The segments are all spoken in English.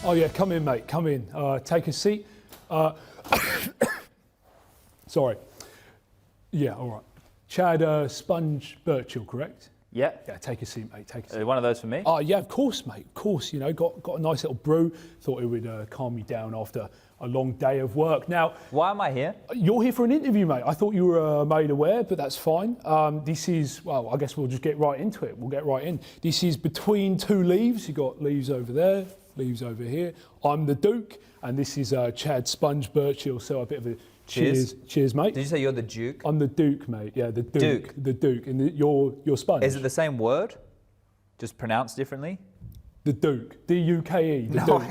Oh yeah, come in, mate. Come in. Take a seat. Sorry. Yeah, all right. Chad Sponge Birchill, correct? Yeah. Yeah, take a seat, mate. Take a seat. One of those for me? Oh yeah, of course, mate. Of course. You know, got a nice little brew. Thought it would calm me down after a long day of work. Now, why am I here? You're here for an interview, mate. I thought you were made aware, but that's fine. This is, well, I guess we'll just get right into it. We'll get right in. This is between two leaves. You got leaves over there, leaves over here. I'm the Duke, and this is Chad Sponge Birchill. So a bit of a cheers, mate. Did you say you're the Duke? I'm the Duke, mate. Yeah, the Duke. The Duke, and you're Sponge. Is it the same word, just pronounced differently? The Duke, D-U-K-E. No,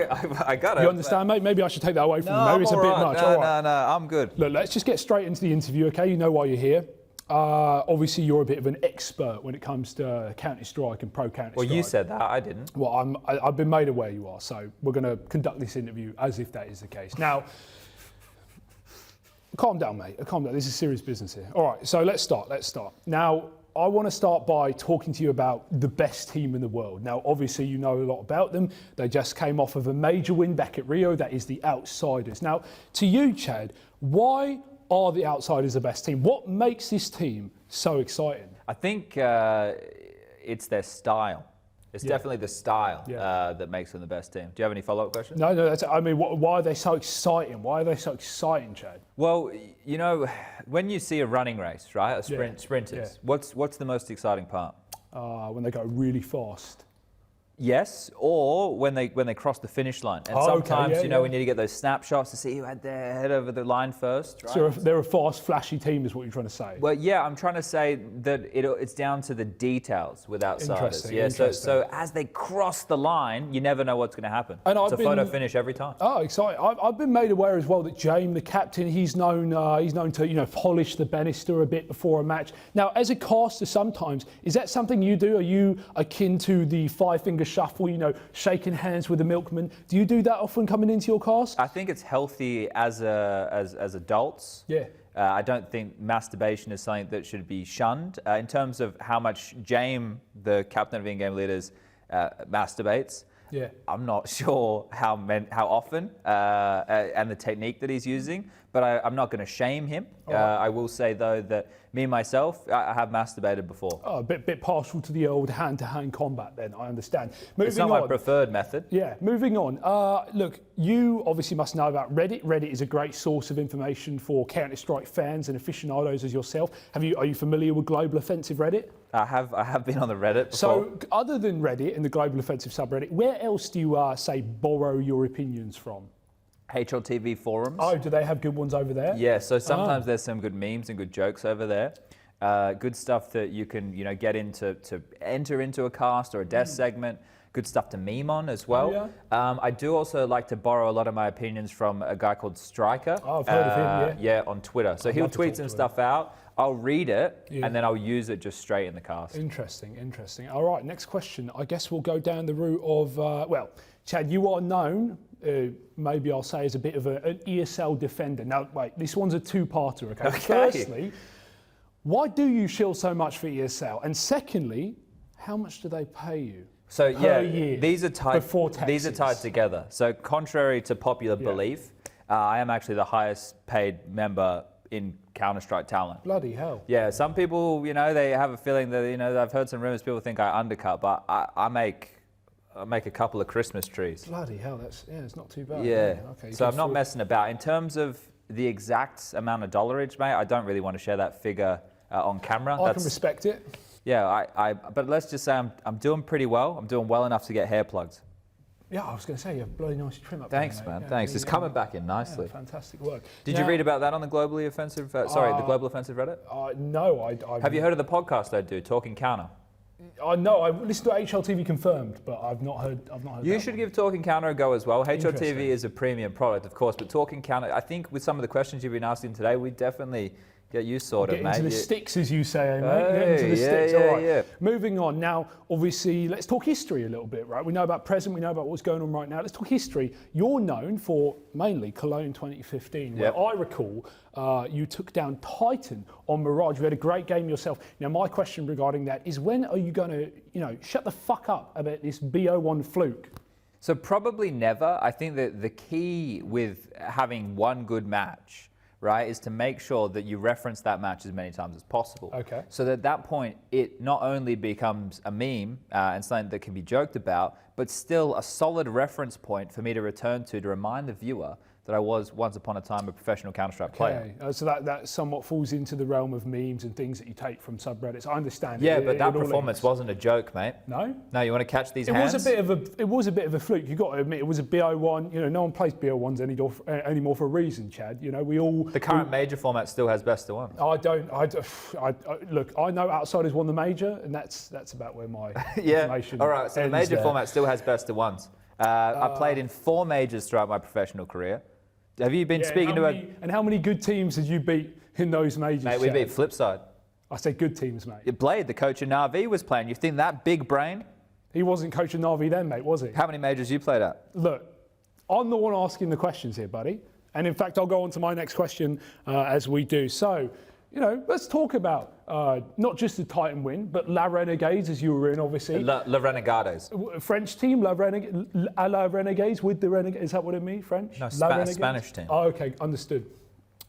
I got it. You understand, mate? Maybe I should take that away from you. Maybe it's a bit much. No, no, I'm good. Look, let's just get straight into the interview, okay? You know why you're here. Obviously, you're a bit of an expert when it comes to Counter-Strike and pro Counter-Strike. Well, you said that. I didn't. Well, I've been made aware you are, so we're going to conduct this interview as if that is the case. Now, calm down, mate. Calm down. This is serious business here. All right, so let's start. Now, I want to start by talking to you about the best team in the world. Now, obviously, you know a lot about them. They just came off of a major win back at Rio. That is the Outsiders. Now, to you, Chad, why are the Outsiders the best team? What makes this team so exciting? I think it's their style. It's definitely the style that makes them the best team. Do you have any follow-up questions? No, I mean, why are they so exciting? Why are they so exciting, Chad? Well, you know, when you see a running race, right, sprinters, what's the most exciting part? When they go really fast. Yes, or when they cross the finish line. And sometimes, you know, we need to get those snapshots to see who had their head over the line first, right? So they're a fast, flashy team is what you're trying to say? Well, yeah, I'm trying to say that it's down to the details with Outsiders. So as they cross the line, you never know what's going to happen. And it's a photo finish every time. Oh, exciting. I've been made aware as well that James, the captain, he's known to, you know, polish the banister a bit before a match. Now, as a caster sometimes, is that something you do? Are you akin to the five-finger shuffle, you know, shaking hands with the milkman? Do you do that often coming into your cast? I think it's healthy as adults. Yeah. I don't think masturbation is something that should be shunned. In terms of how much James, the captain of in-game leaders, masturbates, I'm not sure how often and the technique that he's using, but I'm not going to shame him. I will say, though, that me, myself, I have masturbated before. Oh, a bit partial to the old hand-to-hand combat then, I understand. It's not my preferred method. Yeah, moving on. Look, you obviously must know about Reddit. Reddit is a great source of information for Counter-Strike fans and aficionados as yourself. Are you familiar with Global Offensive Reddit? I have been on the Reddit before. So, other than Reddit and the Global Offensive subreddit, where else do you, say, borrow your opinions from? HLTV forums. Oh, do they have good ones over there? Yeah, so sometimes there's some good memes and good jokes over there. Good stuff that you can, you know, get into to enter into a cast or a death segment. Good stuff to meme on as well. I do also like to borrow a lot of my opinions from a guy called Striker. Oh, I've heard of him, yeah, on Twitter. So he'll tweet some stuff out. I'll read it, and then I'll use it just straight in the cast. Interesting. All right, next question. I guess we'll go down the route of, well, Chad, you are known, maybe I'll say, as a bit of an ESL defender. Now, wait, this one's a two-parter, okay? Firstly, why do you shill so much for ESL? And secondly, how much do they pay you? So per year these are tied. Before taxes? These are tied together. So contrary to popular belief, I am actually the highest paid member in Counter-Strike talent. Bloody hell. Yeah, some people, you know, they have a feeling that, you know, I've heard some rumors, people think I undercut, but I make a couple of Christmas trees. Bloody hell, it's not too bad. Yeah, okay, so I'm not messing about. In terms of the exact amount of dollarage, mate, I don't really want to share that figure on camera. I can respect it. Yeah, but let's just say I'm doing pretty well. I'm doing well enough to get hair plugs. Yeah, I was going to say, you have a bloody nice trim up Thanks, there, man. Yeah, thanks. It's coming back in nicely. Yeah, fantastic work. Did you read about that on the Globally Offensive? The Global Offensive Reddit? No, Have you heard of the podcast I do, Talking Counter? No, I listened to HLTV Confirmed, but I've not heard. You should give Talking Counter a go as well. HLTV is a premium product, of course, but Talking Counter, I think with some of the questions you've been asking today, we definitely get you sorted, mate. Get into the sticks, as you say, mate. Get into the sticks. All right. Yeah. Moving on. Now, obviously, let's talk history a little bit, right? We know about present, we know about what's going on right now. Let's talk history. You're known for mainly Cologne 2015, where I recall you took down Titan on Mirage. You had a great game yourself. Now, my question regarding that is, when are you going to, you know, shut the fuck up about this BO1 fluke? So probably never. I think that the key with having one good match, right, is to make sure that you reference that match as many times as possible. Okay. So that at that point, it not only becomes a meme and something that can be joked about, but still a solid reference point for me to return to remind the viewer that I was once upon a time a professional Counter-Strike player. So that somewhat falls into the realm of memes and things that you take from subreddits. I understand. Yeah, but that performance wasn't a joke, mate. No? No, you want to catch these It hands? It was a bit of a fluke. You got to admit, it was a BO1. You know, no one plays BO1s anymore for a reason, Chad. You know, we all. The current major format still has best of one. Look, I know Outsiders won the major, and that's about where my information. All right. So the major there. format still has best of ones. I played in 4 majors throughout my professional career. Have you been speaking to And how many good teams did you beat in those majors? Mate, we beat Flipside. I say good teams, mate. Blade, the coach in Navi, was playing. You think that big brain? He wasn't coaching Navi then, mate, was he? How many majors you played at? Look, I'm the one asking the questions here, buddy. And in fact, I'll go on to my next question as we do. So, you know, let's talk about not just the Titan win, but La Renegades, as you were in, obviously. La Renegades. French team, La Renegades with the Renegades. Is that what it means, French? No, Spanish team. Oh, okay, understood.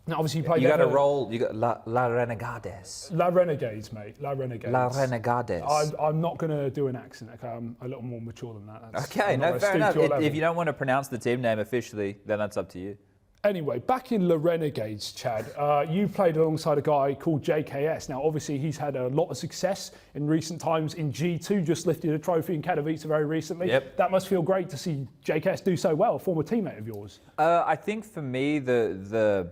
Now, obviously, you played. You got to roll. You got La Renegades. La Renegades, mate. La Renegades. La Renegades. I'm not going to do an accent. Okay, I'm a little more mature than that. Okay, no, fair enough. If you don't want to pronounce the team name officially, then that's up to you. Anyway, back in La Renegades, Chad, you played alongside a guy called JKS. Now, obviously, he's had a lot of success in recent times in G2, just lifted a trophy in Katowice very recently. Yep. That must feel great to see JKS do so well, a former teammate of yours. I think for me, the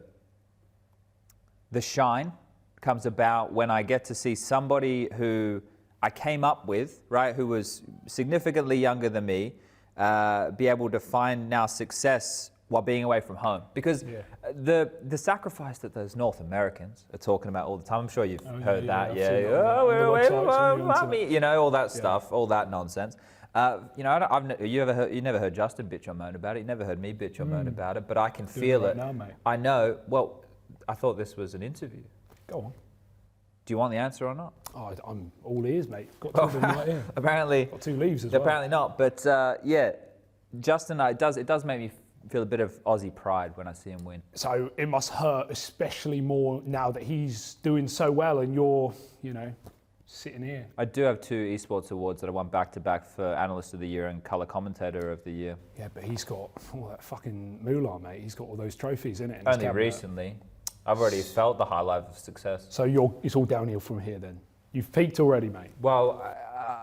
shine comes about when I get to see somebody who I came up with, right, who was significantly younger than me, be able to find now success while being away from home. Because the sacrifice that those North Americans are talking about all the time, I'm sure you've heard that. Oh, we're away from home, mommy. You know, all that stuff, all that nonsense. You know, you never heard Justin bitch or moan about it. You never heard me bitch or moan about it. But I can feel it. Now, mate. I know. Well, I thought this was an interview. Go on. Do you want the answer or not? Oh, I'm all ears, mate. Got two of them right here. Apparently. Got 2 leaves as well. Apparently not. But yeah, Justin, it does make me feel a bit of Aussie pride when I see him win. So it must hurt especially more now that he's doing so well and you're, you know, sitting here. I do have 2 esports awards that I won back-to-back for Analyst of the Year and Colour Commentator of the Year. Yeah, but he's got all that fucking moolah, mate. He's got all those trophies, in it? Only recently. I've already felt the high life of success. So it's all downhill from here then? You've peaked already, mate? Well,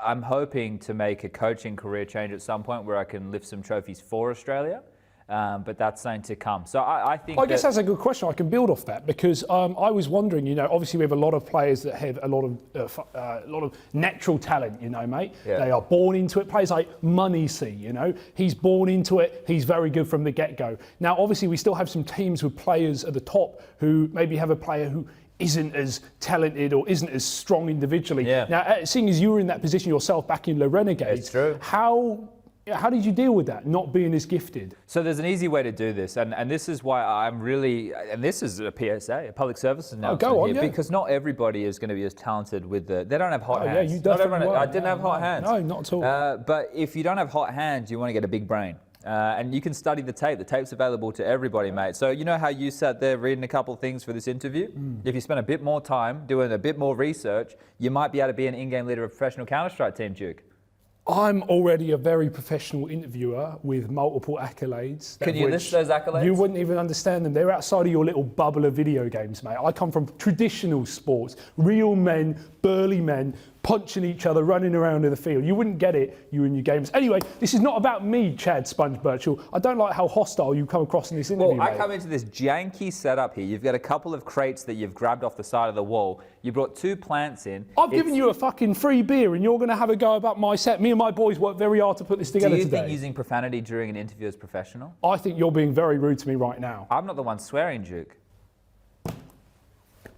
I'm hoping to make a coaching career change at some point where I can lift some trophies for Australia. But that's something to come. So I think. I guess that's a good question. I can build off that because I was wondering. You know, obviously we have a lot of players that have a lot of natural talent. You know, mate. Yeah. They are born into it. Players like Money C. You know, he's born into it. He's very good from the get-go. Now, obviously, we still have some teams with players at the top who maybe have a player who isn't as talented or isn't as strong individually. Yeah. Now, seeing as you were in that position yourself back in La Renegades, it's true. How did you deal with that, not being as gifted? So there's an easy way to do this, and this is why I'm really, and this is a PSA, a public service announcement here, because not everybody is going to be as talented with they don't have hot hands. Yeah, you definitely I didn't have hot hands. No, not at all. But if you don't have hot hands, you want to get a big brain. And you can study the tape. The tape's available to everybody, mate. So you know how you sat there reading a couple of things for this interview? If you spend a bit more time doing a bit more research, you might be able to be an in-game leader of a professional Counter-Strike team, Duke. I'm already a very professional interviewer with multiple accolades. Can you list those accolades? You wouldn't even understand them. They're outside of your little bubble of video games, mate. I come from traditional sports, real men, burly men, punching each other, running around in the field. You wouldn't get it, you and your games. Anyway, this is not about me, Chad Sponge Birchall. I don't like how hostile you come across in this interview, Well, I come into this janky setup here. You've got a couple of crates that you've grabbed off the side of the wall. You brought 2 plants in. I've given you a fucking free beer and you're going to have a go about my set. Me and my boys worked very hard to put this together today. Do you think using profanity during an interview is professional? I think you're being very rude to me right now. I'm not the one swearing, Duke.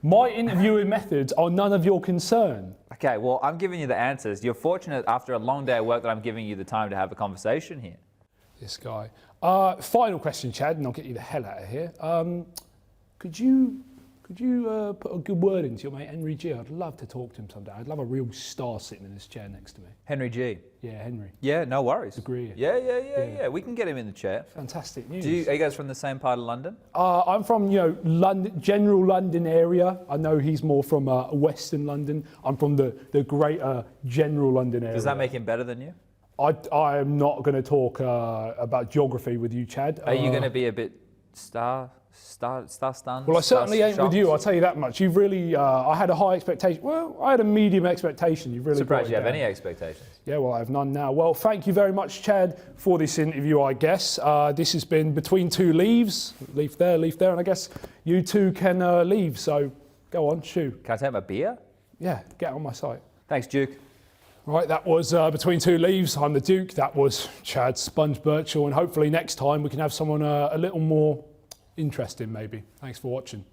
My interviewing methods are none of your concern. Okay, well, I'm giving you the answers. You're fortunate after a long day of work that I'm giving you the time to have a conversation here. This guy. Final question, Chad, and I'll get you the hell out of here. Could you could you put a good word into your mate Henry G? I'd love to talk to him someday. I'd love a real star sitting in this chair next to me. Henry G. Yeah, Henry. Yeah, no worries. Agree. Yeah. We can get him in the chair. Fantastic news. Are you guys from the same part of London? I'm from, London, general London area. I know he's more from Western London. I'm from the greater general London area. Does that make him better than you? I am not going to talk about geography with you, Chad. Are you going to be a bit star stunned? Well, I certainly ain't with you, I'll tell you that much. You've really, I had a high expectation. Well, I had a medium expectation. You've really Surprised you brought it have down. any expectations. Yeah, well, I have none now. Well, thank you very much, Chad, for this interview, I guess. This has been Between Two Leaves. Leaf there, and I guess you two can leave. So go on, shoot. Can I take my beer? Yeah, get on my site. Thanks, Duke. Right, that was Between Two Leaves. I'm the Duke. That was Chad Sponge Birchall. And hopefully next time we can have someone a little more interesting, maybe. Thanks for watching.